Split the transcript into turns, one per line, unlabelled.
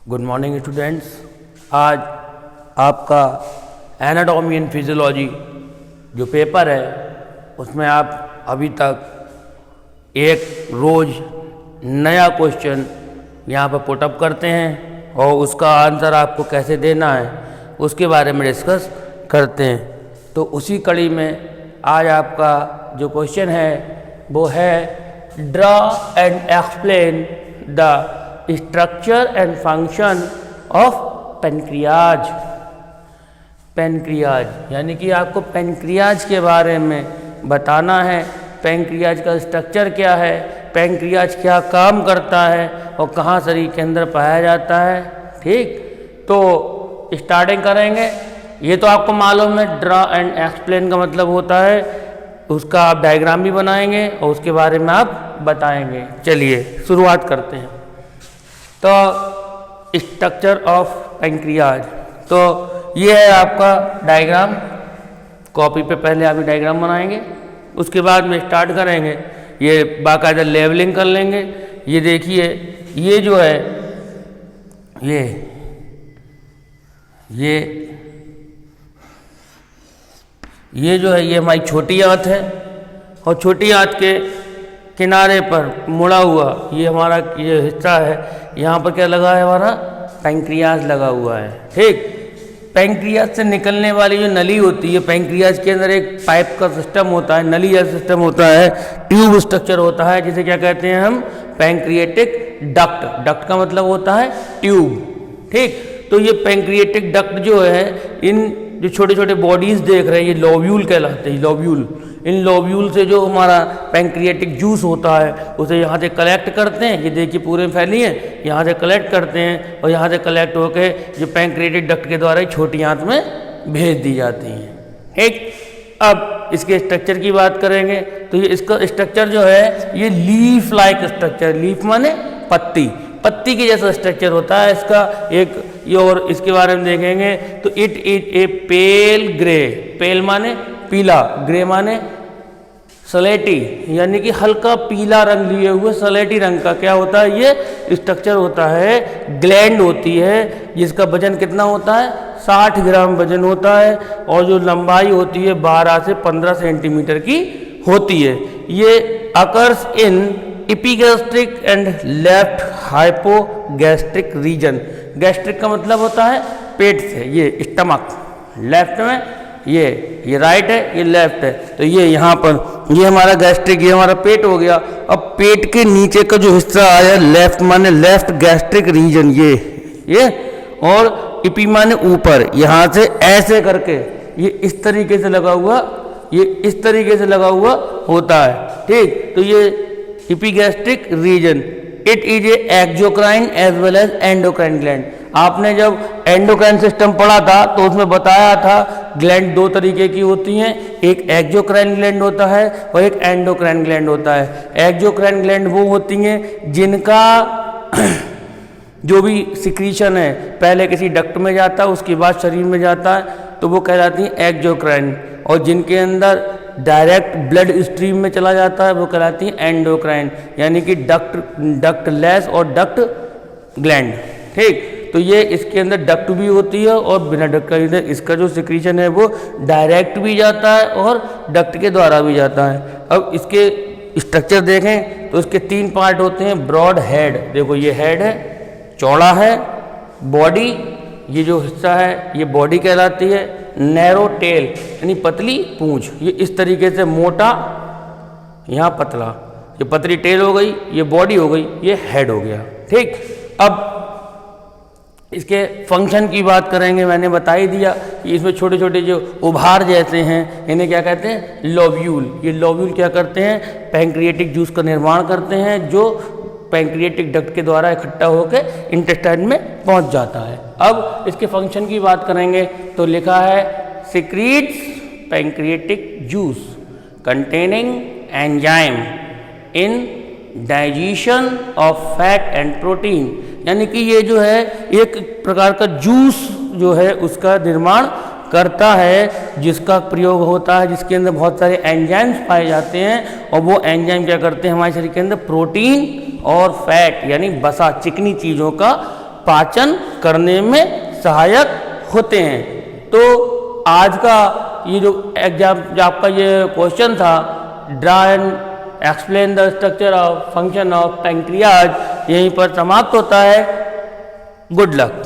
Good morning students. आज आपका anatomy and physiology जो पेपर है उसमें आप अभी तक एक रोज़ नया क्वेश्चन यहाँ पर पुटअप करते हैं और उसका आंसर आपको कैसे देना है उसके बारे में डिस्कस करते हैं। तो उसी कड़ी में आज आपका जो क्वेश्चन है वो है draw and explain the structure and function of pancreas. Pancreas यानी कि आपको पेनक्रियाज के बारे में बताना है। पेनक्रियाज का स्ट्रक्चर क्या है, पेनक्रियाज क्या काम करता है और कहाँ शरीर के अंदर पाया जाता है। ठीक, तो स्टार्टिंग करेंगे। ये तो आपको मालूम है ड्रा एंड एक्सप्लेन का मतलब होता है उसका आप डायग्राम भी बनाएंगे और उसके बारे में आप बताएंगे। चलिए शुरुआत करते हैं। तो स्ट्रक्चर ऑफ पेनक्रियाज, तो ये है आपका डायग्राम। कॉपी पे पहले आप डायग्राम बनाएंगे, उसके बाद में स्टार्ट करेंगे। ये बाकायदा लेवलिंग कर लेंगे। ये देखिए, ये जो है ये जो है ये हमारी छोटी आंत है और छोटी आंत के किनारे पर मुड़ा हुआ ये हमारा ये हिस्सा है। यहाँ पर क्या लगा है, हमारा पेनक्रियाज लगा हुआ है। ठीक, पेनक्रियाज से निकलने वाली जो नली होती है, पेनक्रियाज के अंदर एक पाइप का सिस्टम होता है, नली जैसा सिस्टम होता है, ट्यूब स्ट्रक्चर होता है, जिसे क्या कहते हैं हम, पेनक्रिएटिक डक्ट। डक्ट का मतलब होता है ट्यूब। ठीक, तो ये पेनक्रिएटिक डक्ट जो है, इन जो छोटे छोटे बॉडीज देख रहे हैं ये लोब्यूल कहलाते हैं। लोब्यूल, इन लोब्यूल से जो हमारा पेनक्रिएटिक जूस होता है उसे यहाँ से कलेक्ट करते हैं। ये देखिए पूरे फैली है, यहाँ से कलेक्ट करते हैं और यहाँ से कलेक्ट होकर जो पेनक्रिएटिक डक्ट के द्वारा छोटी आंत में भेज दी जाती हैं। ठीक, अब इसके स्ट्रक्चर की बात करेंगे तो ये इसका स्ट्रक्चर जो है ये लीफ लाइक स्ट्रक्चर, लीफ माने पत्ती, पत्ती के जैसा स्ट्रक्चर होता है इसका एक। ये और इसके बारे में देखेंगे तो it is a pale grey, pale माने पीला, ग्रे माने सलेटी, यानी कि हल्का पीला रंग लिए हुए सलेटी रंग का क्या होता है, ये स्ट्रक्चर होता है। ग्लैंड होती है जिसका वजन कितना होता है, 60 ग्राम वजन होता है और जो लंबाई होती है 12 से 15 सेंटीमीटर की होती है। ये occurs in epigastric and left hypogastric region. Gastric का मतलब होता है पेट से, ये स्टमक, लेफ्ट में ये राइट है, ये लेफ्ट है, तो ये यहाँ पर ये हमारा गैस्ट्रिक, ये हमारा पेट हो गया। अब पेट के नीचे का जो हिस्सा आया लेफ्ट माने लेफ्ट गैस्ट्रिक रीजन, ये और इपी माने ऊपर, यहाँ से ऐसे करके ये इस तरीके से लगा हुआ, ये इस तरीके से लगा हुआ होता है। ठीक, तो ये epigastric region. It is a exocrine as well as endocrine gland. आपने जब एंडोक्राइन सिस्टम पढ़ा था तो उसमें बताया था ग्लैंड दो तरीके की होती हैं, एक एक्सोक्राइन ग्लैंड होता है और एक एंडोक्राइन ग्लैंड होता है। एक्सोक्राइन ग्लैंड वो होती हैं जिनका जो भी सिक्रीशन है पहले किसी डक्ट में जाता है उसके बाद शरीर में जाता है, तो वो कहलाती हैं एक्सोक्राइन, और जिनके अंदर डायरेक्ट ब्लड स्ट्रीम में चला जाता है वो कहलाती है एंडोक्राइन, यानी कि डक्ट लेस और डक्ट ग्लैंड। ठीक, तो ये इसके अंदर डक्ट भी होती है और बिना डक्ट का अंदर इसका जो सिक्रीशन है वो डायरेक्ट भी जाता है और डक्ट के द्वारा भी जाता है। अब इसके स्ट्रक्चर देखें तो इसके 3 पार्ट होते हैं। ब्रॉड हेड, देखो ये हेड है, चौड़ा है। बॉडी, ये जो हिस्सा है ये बॉडी कहलाती है। नैरो टेल यानी पतली पूंछ, ये इस तरीके से मोटा, यहाँ पतला, ये पतली टेल हो गई, ये बॉडी हो गई, ये हेड हो गया। ठीक, अब इसके फंक्शन की बात करेंगे। मैंने बता ही दिया कि इसमें छोटे छोटे जो उभार जैसे हैं इन्हें क्या कहते हैं, लोब्यूल। ये लोब्यूल क्या करते हैं, पेनक्रिएटिक जूस का निर्माण करते हैं जो पेनक्रिएटिक डक्ट के द्वारा इकट्ठा होकर इंटेस्टाइन में पहुंच जाता है। अब इसके फंक्शन की बात करेंगे तो लिखा है secretes pancreatic juice containing enzyme in digestion of fat and protein, यानी कि ये जो है एक प्रकार का जूस जो है उसका निर्माण करता है जिसका प्रयोग होता है, जिसके अंदर बहुत सारे एंजाइम्स पाए जाते हैं और वो एंजाइम क्या करते हैं हमारे शरीर के अंदर प्रोटीन और फैट यानी बसा चिकनी चीज़ों का पाचन करने में सहायक होते हैं। तो आज का ये जो एग्जाम आपका ये क्वेश्चन था, draw and explain the structure of function of pancreas, यहीं पर समाप्त होता है। Good luck.